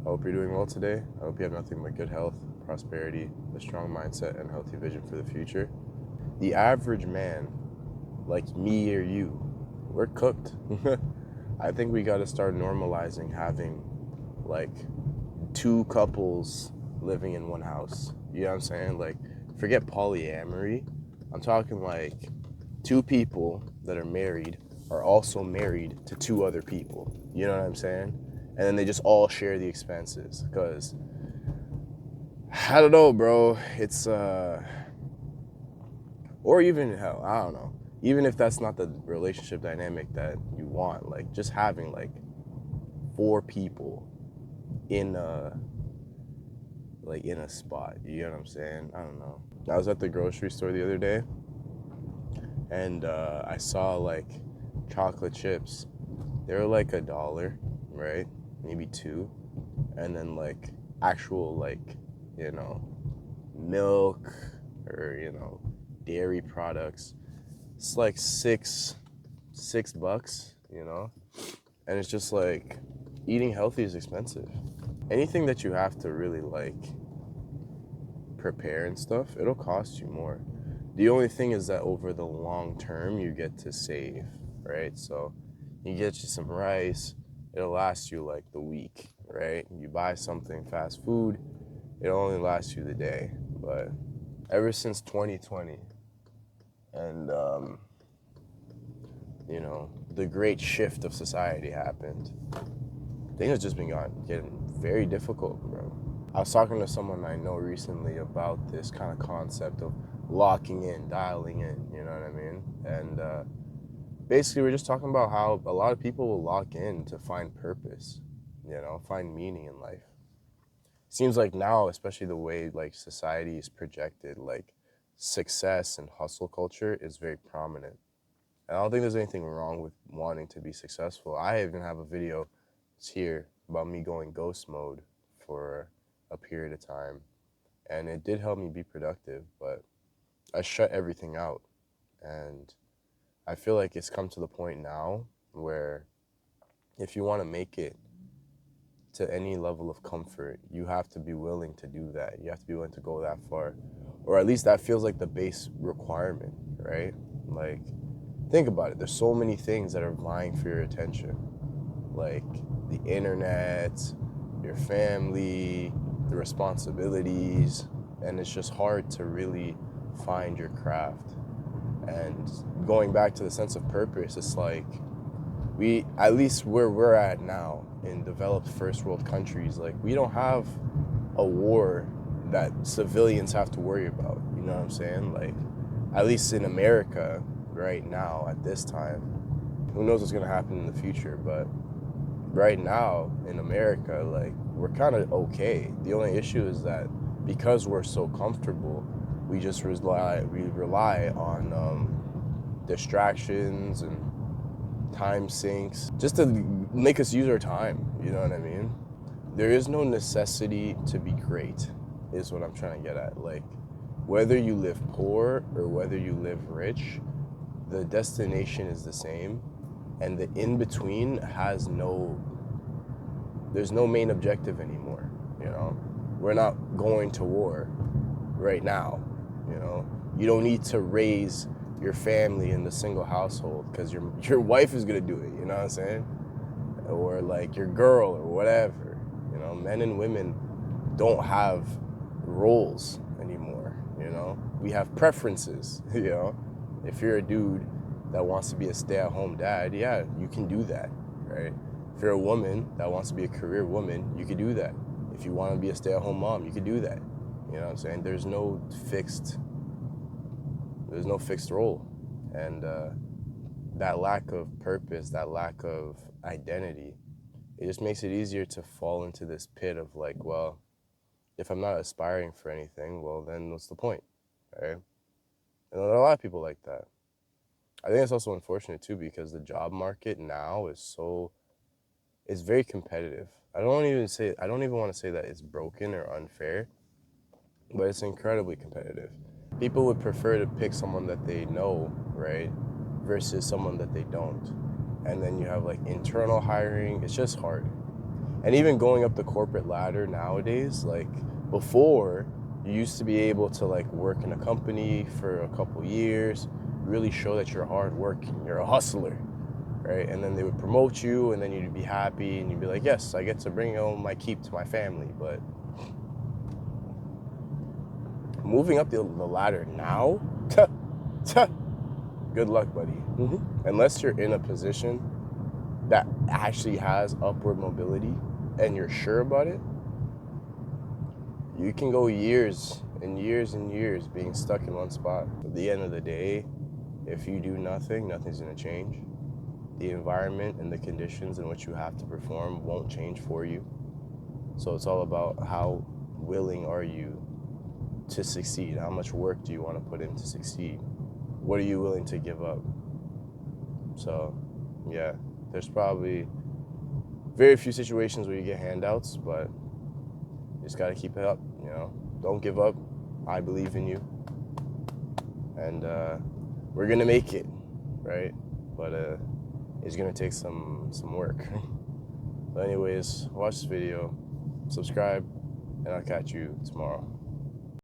I hope you're doing well today. I hope you have nothing but good health, prosperity, a strong mindset, and a healthy vision for the future. The average man, like me or you, we're cooked. I think we got to start normalizing having like two couples living in one house. You know what I'm saying? Like, forget polyamory. I'm talking like two people that are married are also married to two other people. You know what I'm saying? And then they just all share the expenses. Because, I don't know, bro. It's, or even, hell, I don't know. Even if that's not the relationship dynamic that you want, like, just having, like, four people in a, like, in a spot. You know what I'm saying? I don't know. I was at the grocery store the other day, and I saw, like, chocolate chips. They were, like, $1, right? Maybe two. And then, like, actual, like, you know, milk or, you know, dairy products. It's like $6, you know? And it's just like, eating healthy is expensive. Anything that you have to really, like, prepare and stuff, it'll cost you more. The only thing is that over the long term, you get to save, right? So you get you some rice, it'll last you like the week, right? You buy something fast food, it'll only last you the day. But ever since 2020 and, you know, the great shift of society happened, things have just been getting very difficult, bro. I was talking to someone I know recently about this kind of concept of locking in, dialing in, you know what I mean? And basically, we're just talking about how a lot of people will lock in to find purpose, you know, find meaning in life. Seems like now, especially the way like society is projected, like success and hustle culture is very prominent. And I don't think there's anything wrong with wanting to be successful. I even have a video, it's here, about me going ghost mode for a period of time. And it did help me be productive, but I shut everything out. And I feel like it's come to the point now where if you want to make it to any level of comfort, you have to be willing to do that. You have to be willing to go that far. Or at least that feels like the base requirement, right? Like, think about it. There's so many things that are vying for your attention. Like the internet, your family, the responsibilities, and it's just hard to really find your craft. And going back to the sense of purpose, it's like we, at least where we're at now in developed first world countries, like we don't have a war that civilians have to worry about. You know what I'm saying? Like, at least in America right now at this time, who knows what's gonna happen in the future, but right now in America, like, we're kind of okay. The only issue is that because we're so comfortable, we just rely on distractions and time sinks just to make us use our time. You know what I mean? There is no necessity to be great, is what I'm trying to get at. Like, whether you live poor or whether you live rich, the destination is the same, and the in-between there's no main objective anymore, you know? We're not going to war right now, you know? You don't need to raise your family in the single household because your wife is gonna do it, you know what I'm saying? Or like your girl or whatever, you know? Men and women don't have roles anymore, you know? We have preferences, you know? If you're a dude that wants to be a stay-at-home dad, yeah, you can do that, right? If you're a woman that wants to be a career woman, you could do that. If you want to be a stay-at-home mom, you could do that. You know what I'm saying? There's no fixed role. And that lack of purpose, that lack of identity, it just makes it easier to fall into this pit of like, well, if I'm not aspiring for anything, well, then what's the point, right? And there are a lot of people like that. I think it's also unfortunate too because the job market now is very competitive. I don't even want to say that it's broken or unfair, but it's incredibly competitive. People would prefer to pick someone that they know, right, versus someone that they don't. And then you have like internal hiring. It's just hard. And even going up the corporate ladder nowadays, like before, you used to be able to like work in a company for a couple years, really show that you're hardworking, you're a hustler, right? And then they would promote you, and then you'd be happy, and you'd be like, yes, I get to bring home my keep to my family. But moving up the ladder now, good luck, buddy. Unless you're in a position that actually has upward mobility and you're sure about it, you can go years and years and years being stuck in one spot. At the end of the day, if you do nothing, nothing's gonna change. The environment and the conditions in which you have to perform won't change for you. So it's all about how willing are you to succeed? How much work do you want to put in to succeed? What are you willing to give up? So, yeah, there's probably very few situations where you get handouts, but you just got to keep it up, you know? Don't give up. I believe in you. And we're going to make it, right? But it's going to take some work. But anyways, watch this video, subscribe, and I'll catch you tomorrow.